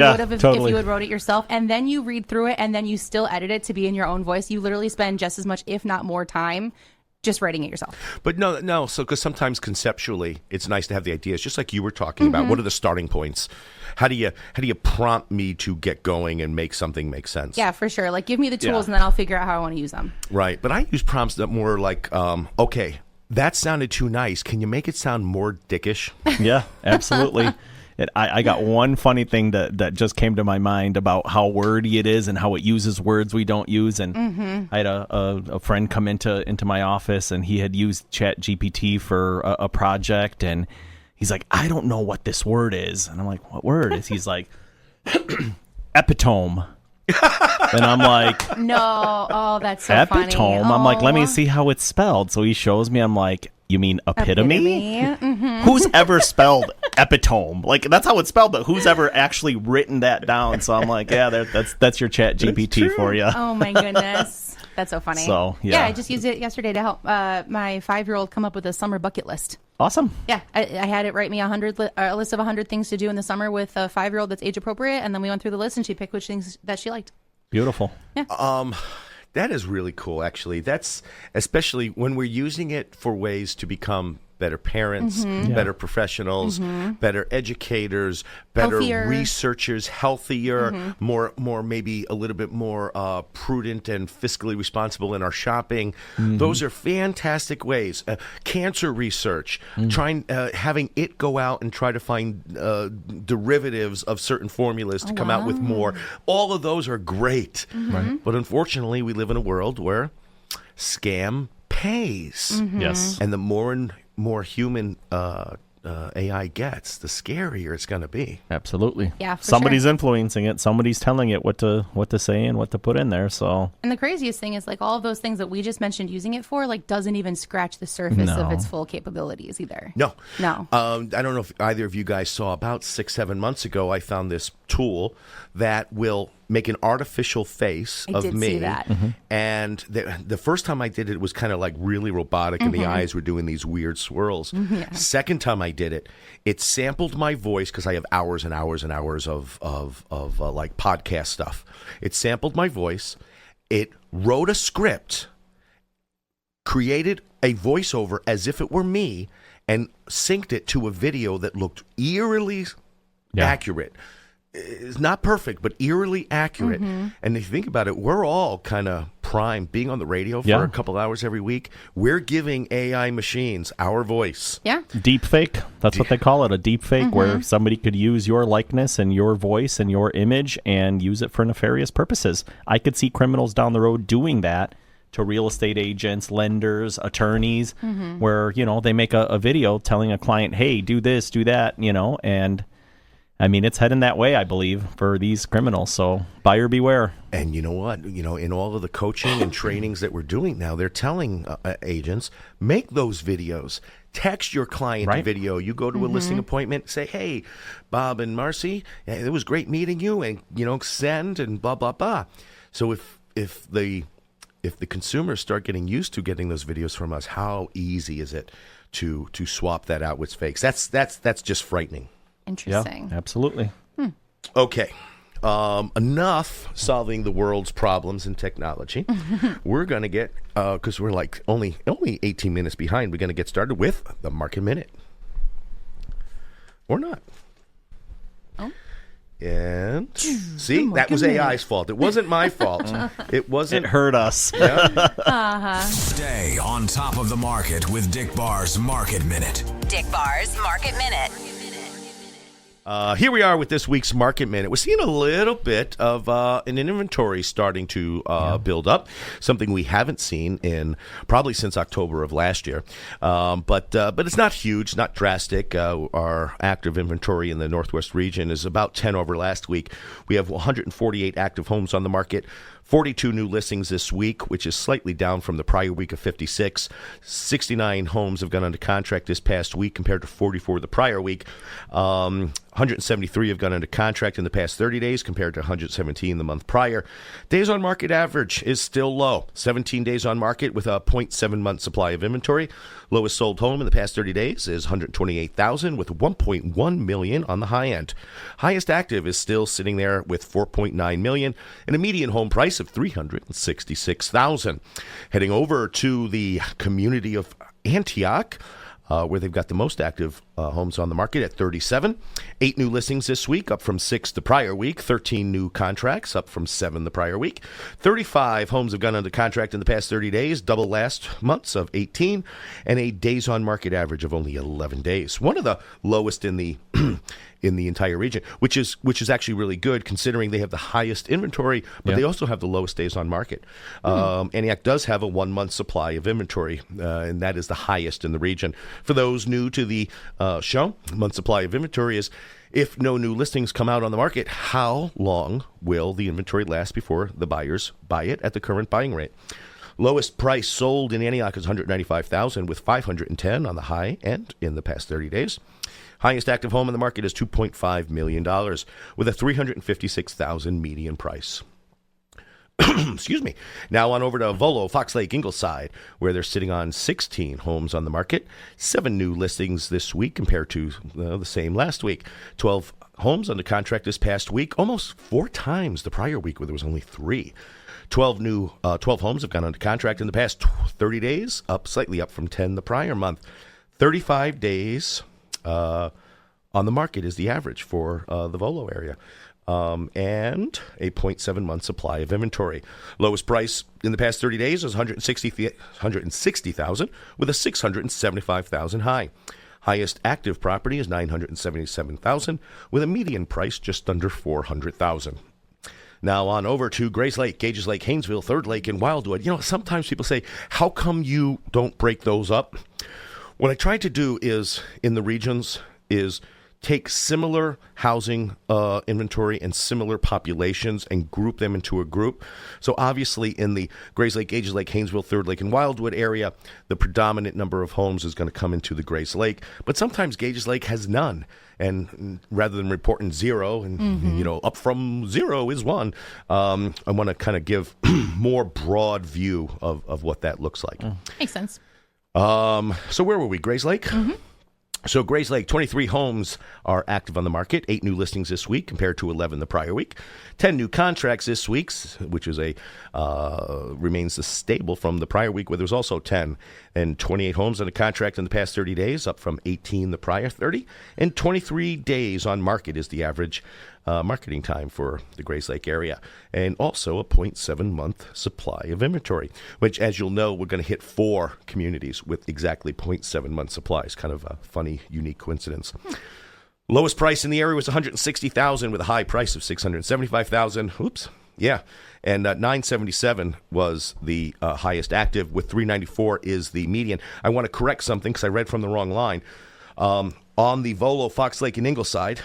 would have if you had wrote it yourself, and then you read through it, and then you still edit it to be in your own voice. You literally spend just as much, if not more time, just writing it yourself. But no. So because sometimes conceptually, it's nice to have the ideas, just like you were talking about. What are the starting points? How do you prompt me to get going and make something make sense? Yeah, for sure. Like, give me the tools, and then I'll figure out how I want to use them. Right. But I use prompts that more like, okay, that sounded too nice. Can you make it sound more dickish? Yeah, absolutely. I got one funny thing that just came to my mind about how wordy it is and how it uses words we don't use. And I had a friend come into my office, and he had used ChatGPT for a project, and he's like, I don't know what this word is. And I'm like, what word is? He's like, epitome. And I'm like, no, oh, that's so epitome? funny. I'm like, let me see how it's spelled. So he shows me. I'm like, you mean epitome? Who's ever spelled epitome? Like, that's how it's spelled, but who's ever actually written that down? So I'm like, yeah, that's your Chat GPT for you. Oh my goodness, that's so funny. So yeah, I just used it yesterday to help my 5-year-old come up with a summer bucket list. Awesome. Yeah, I had it write me a list of 100 things to do in the summer with a 5-year-old that's age appropriate, and then we went through the list, and she picked which things that she liked. Beautiful. Yeah. That is really cool, actually. That's especially when we're using it for ways to become better parents, better professionals, better educators, better researchers, healthier, more maybe a little bit more prudent and fiscally responsible in our shopping. Those are fantastic ways. Cancer research, having it go out and try to find derivatives of certain formulas to come out with more. All of those are great. Right. But unfortunately, we live in a world where scam pays. Yes. And the more human AI gets, the scarier it's going to be. Absolutely. Yeah, for somebody's sure. influencing it. Somebody's telling it what to say and what to put in there. So. And the craziest thing is, like, all of those things that we just mentioned using it for, like, doesn't even scratch the surface of its full capabilities either. No. I don't know if either of you guys saw, about 6-7 months ago, I found this tool that will make an artificial face of me. See that. And the first time I did it, it was kind of like really robotic, and the eyes were doing these weird swirls. Second time I did it, it sampled my voice, because I have hours and hours and hours of like podcast stuff. It sampled my voice. It wrote a script, created a voiceover as if it were me, and synced it to a video that looked eerily accurate. It's not perfect, but eerily accurate. And if you think about it, we're all kind of primed. Being on the radio for a couple hours every week, we're giving AI machines our voice. Yeah. Deep fake. That's what they call it, a deep fake, where somebody could use your likeness and your voice and your image and use it for nefarious purposes. I could see criminals down the road doing that to real estate agents, lenders, attorneys, where, they make a video telling a client, hey, do this, do that, and I mean, it's heading that way, I believe, for these criminals. So buyer beware. And you know what? In all of the coaching and trainings that we're doing now, they're telling agents, make those videos. Text your client a video. You go to a listing appointment, say, hey, Bob and Marcy, it was great meeting you, and, send and blah, blah, blah. So if the consumers start getting used to getting those videos from us, how easy is it to swap that out with fakes? That's just frightening. Interesting. Yeah, absolutely. Okay. Enough solving the world's problems in technology. We're going to get, because we're like only 18 minutes behind, we're going to get started with the Market Minute. Or not. Oh. And see, that was AI's fault. It wasn't my fault. It wasn't. It hurt us. Stay on top of the market with Dick Barr's Market Minute. Dick Barr's Market Minute. Here we are with this week's Market Minute. We're seeing a little bit of an inventory starting to build up, something we haven't seen in probably since October of last year. But it's not huge, not drastic. Our active inventory in the Northwest region is about 10 over last week. We have 148 active homes on the market, 42 new listings this week, which is slightly down from the prior week of 56. 69 homes have gone under contract this past week compared to 44 the prior week. 173 have gone under contract in the past 30 days compared to 117 the month prior. Days on market average is still low. 17 days on market with a 0.7 month supply of inventory. Lowest sold home in the past 30 days is 128,000 with 1.1 million on the high end. Highest active is still sitting there with 4.9 million and a median home price of 366,000. Heading over to the community of Antioch, where they've got the most active homes on the market at 37. 8 new listings this week, up from 6 the prior week. 13 new contracts, up from 7 the prior week. 35 homes have gone under contract in the past 30 days, double last month's of 18, and a days on market average of only 11 days. One of the lowest in the in the entire region, which is actually really good considering they have the highest inventory, but they also have the lowest days on market. Antioch does have a 1 month supply of inventory, and that is the highest in the region. For those new to the show, month supply of inventory is if no new listings come out on the market, how long will the inventory last before the buyers buy it at the current buying rate? Lowest price sold in Antioch is $195,000 with $510 on the high end in the past 30 days. Highest active home in the market is $2.5 million with a $356,000 median price. Excuse me. Now on over to Volo, Fox Lake, Ingleside, where they're sitting on 16 homes on the market. 7 new listings this week compared to the same last week. 12 homes under contract this past week, almost 4 times the prior week where there was only 3. 12 homes have gone under contract in the past 30 days, slightly up from 10 the prior month. 35 days on the market is the average for the Volo area. And a 0.7 month supply of inventory. Lowest price in the past 30 days is $160,000 with a $675,000 high. Highest active property is $977,000 with a median price just under $400,000. Now on over to Grays Lake, Gages Lake, Haynesville, Third Lake, and Wildwood. You know, sometimes people say, how come you don't break those up? What I try to do is, in the regions, is take similar housing inventory and similar populations and group them into a group. So obviously in the Grays Lake, Gages Lake, Haynesville, Third Lake, and Wildwood area, the predominant number of homes is going to come into the Grays Lake. But sometimes Gages Lake has none. And rather than reporting 0 and, you know, up from 0 is 1, I want to kind of give more broad view of what that looks like. Makes sense. So where were we? Grays Lake? So Grays Lake, 23 homes are active on the market, 8 new listings this week compared to 11 the prior week. 10 new contracts this week, which is remains stable from the prior week where there was also 10. And 28 homes under contract in the past 30 days, up from 18 the prior 30. And 23 days on market is the average marketing time for the Grays Lake area. And also a 0.7 month supply of inventory, which, as you'll know, we're going to hit 4 communities with exactly 0.7 month supplies. Kind of a funny, unique coincidence. Lowest price in the area was $160,000 with a high price of $675,000. Oops. Yeah. And 977 was the highest active, with 394 is the median. I want to correct something because I read from the wrong line. On the Volo, Fox Lake, and Ingleside,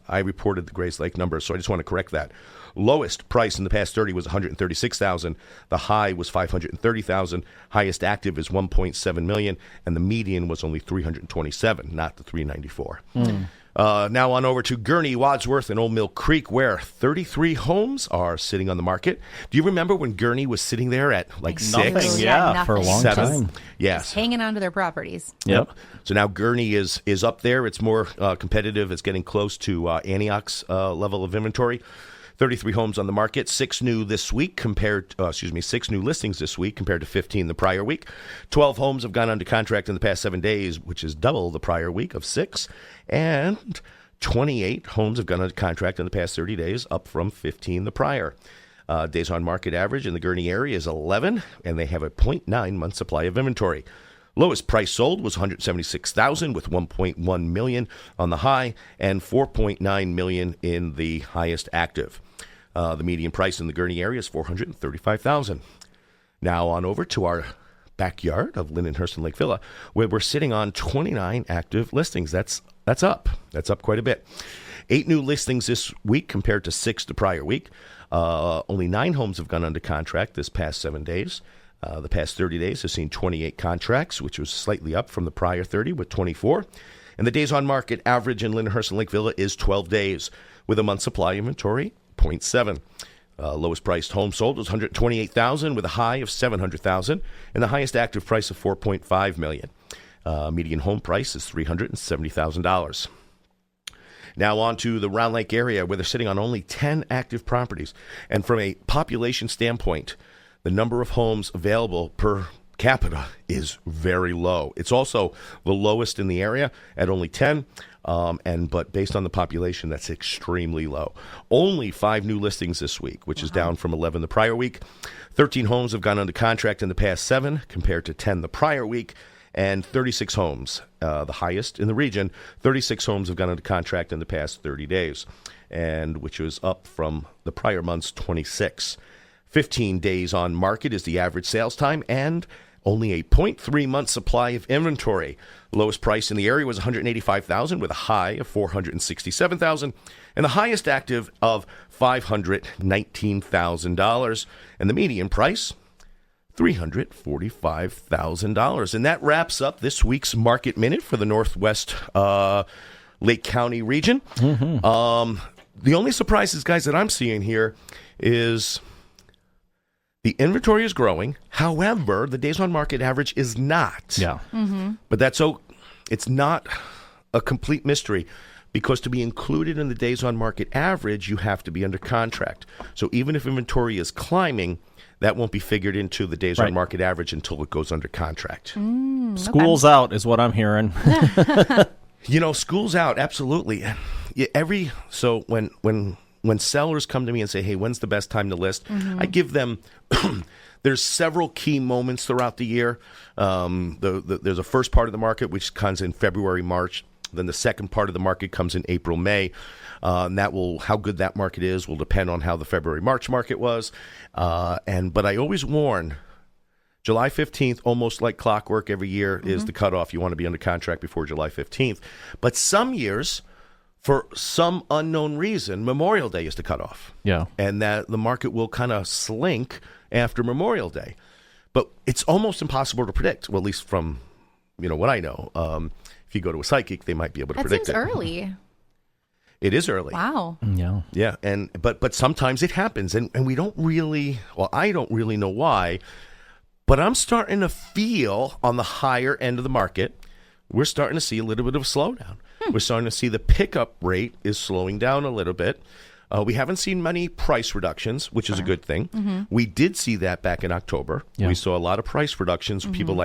I reported the Grays Lake numbers, so I just want to correct that. Lowest price in the past 30 was $136,000. The high was $530,000. Highest active is $1.7 million, and the median was only $327,000, not the $394,000. Now on over to Gurnee, Wadsworth, and Old Mill Creek, where 33 homes are sitting on the market. Do you remember when Gurnee was sitting there at like 6? Nothing, for a long 7? time. Yes. Just hanging on to their properties. Yep. So now Gurnee is up there. It's more competitive. It's getting close to Antioch's level of inventory. 33 homes on the market, 6 new listings this week compared to 15 the prior week. 12 homes have gone under contract in the past 7 days, which is double the prior week of 6. And 28 homes have gone under contract in the past 30 days, up from 15 the prior. Days on market average in the Gurnee area is 11, and they have a 0.9 month supply of inventory. Lowest price sold was $176,000 with $1.1 million on the high and $4.9 million in the highest active. The median price in the Gurnee area is $435,000. Now on over to our backyard of Lindenhurst and Lake Villa, where we're sitting on 29 active listings. That's up. That's up quite a bit. 8 new listings this week compared to 6 the prior week. Only 9 homes have gone under contract this past 7 days. The past 30 days have seen 28 contracts, which was slightly up from the prior 30 with 24. And the days on market average in Lindenhurst and Lake Villa is 12 days, with a month supply inventory 0.7. Lowest priced home sold was $128,000 with a high of $700,000 and the highest active price of $4.5 million. Median home price is $370,000. Now on to the Round Lake area where they're sitting on only 10 active properties. And from a population standpoint, the number of homes available per capita is very low. It's also the lowest in the area at only 10. But based on the population, that's extremely low. Only 5 new listings this week, which is down from 11 the prior week. 13 homes have gone under contract in the past 7 compared to 10 the prior week. And 36 homes, the highest in the region, 36 homes have gone under contract in the past 30 days, and which was up from the prior month's 26. 15 days on market is the average sales time, and only a 0.3-month supply of inventory. Lowest price in the area was $185,000 with a high of $467,000 and the highest active of $519,000. And the median price, $345,000. And that wraps up this week's Market Minute for the Northwest Lake County region. Mm-hmm. The only surprises, guys, that I'm seeing here is the inventory is growing. However, the days on market average is not. Yeah. Mm-hmm. But it's not a complete mystery, because to be included in the days on market average, you have to be under contract. So even if inventory is climbing, that won't be figured into the days on market average until it goes under contract. School's out is what I'm hearing. School's out, absolutely. Yeah, so when sellers come to me and say, hey, when's the best time to list? I give them, there's several key moments throughout the year. There's a first part of the market, which comes in February, March. Then the second part of the market comes in April, May. And how good that market is will depend on how the February, March market was. But I always warn, July 15th, almost like clockwork every year, is the cutoff. You want to be under contract before July 15th. But some years, for some unknown reason, Memorial Day is the cutoff. Yeah. And that the market will kind of slink after Memorial Day. But it's almost impossible to predict, well, at least from what I know. If you go to a psychic, they might be able to predict it. That seems early. It is early. Wow. Yeah. Yeah. But sometimes it happens, and we don't really, I don't really know why, but I'm starting to feel on the higher end of the market, we're starting to see a little bit of a slowdown. We're starting to see the pickup rate is slowing down a little bit. We haven't seen many price reductions, which is a good thing. We did see that back in October. Yeah. We saw a lot of price reductions. People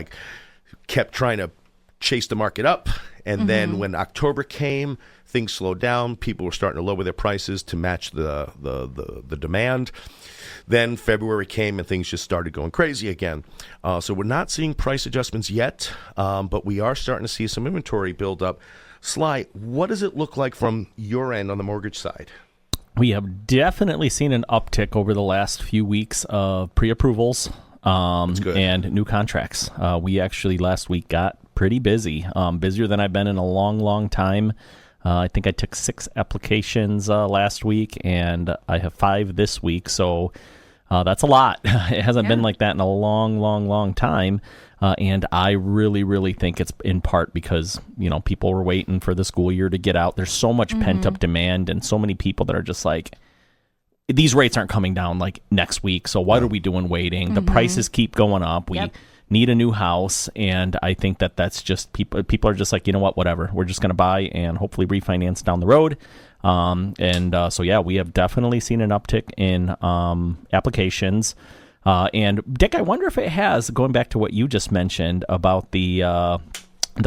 kept trying to chase the market up, and then when October came, things slowed down. People were starting to lower their prices to match the demand. Then February came and things just started going crazy again. So we're not seeing price adjustments yet, but we are starting to see some inventory build up. Sly, what does it look like from your end on the mortgage side? We have definitely seen an uptick over the last few weeks of pre-approvals and new contracts. We actually last week got pretty busy, busier than I've been in a long, long time. I think I took 6 applications last week, and I have 5 this week, so that's a lot. It hasn't been like that in a long, long, long time, and I really, really think it's in part because, people were waiting for the school year to get out. There's so much pent-up demand and so many people that are just like, these rates aren't coming down like next week, so what are we doing waiting? The prices keep going up. We need a new house, and I think that's just people are just like, you know what, whatever. We're just going to buy and hopefully refinance down the road. So we have definitely seen an uptick in applications. And Dick, I wonder if it has, going back to what you just mentioned about the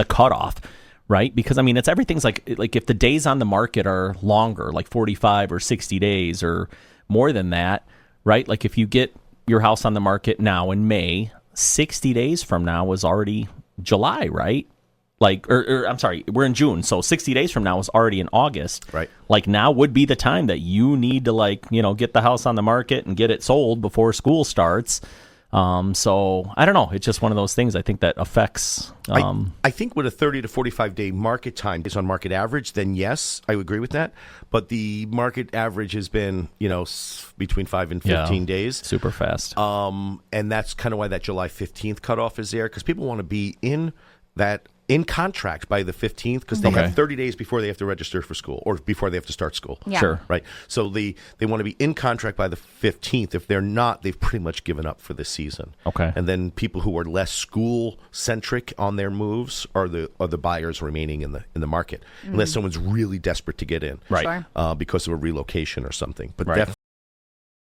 cutoff, right? Because it's everything's like if the days on the market are longer, like 45 or 60 days or more than that, right? Like if you get your house on the market now in May, 60 days from now is already July, right? I'm sorry, we're in June, so 60 days from now is already in August. Right. Like now would be the time that you need to get the house on the market and get it sold before school starts. So I don't know. It's just one of those things I think that affects. I think with a 30 to 45 day market time based on market average, then yes, I would agree with that. But the market average has been, between 5 and 15 days. Super fast. And that's kind of why that July 15th cutoff is there, because people want to be in contract by the 15th, because they have 30 days before they have to register for school or before they have to start school. Yeah. Sure. Right. So they want to be in contract by the 15th. If they're not, they've pretty much given up for the season. Okay. And then people who are less school centric on their moves are the buyers remaining in the market, unless someone's really desperate to get in. Right. Sure. Because of a relocation or something. But Right.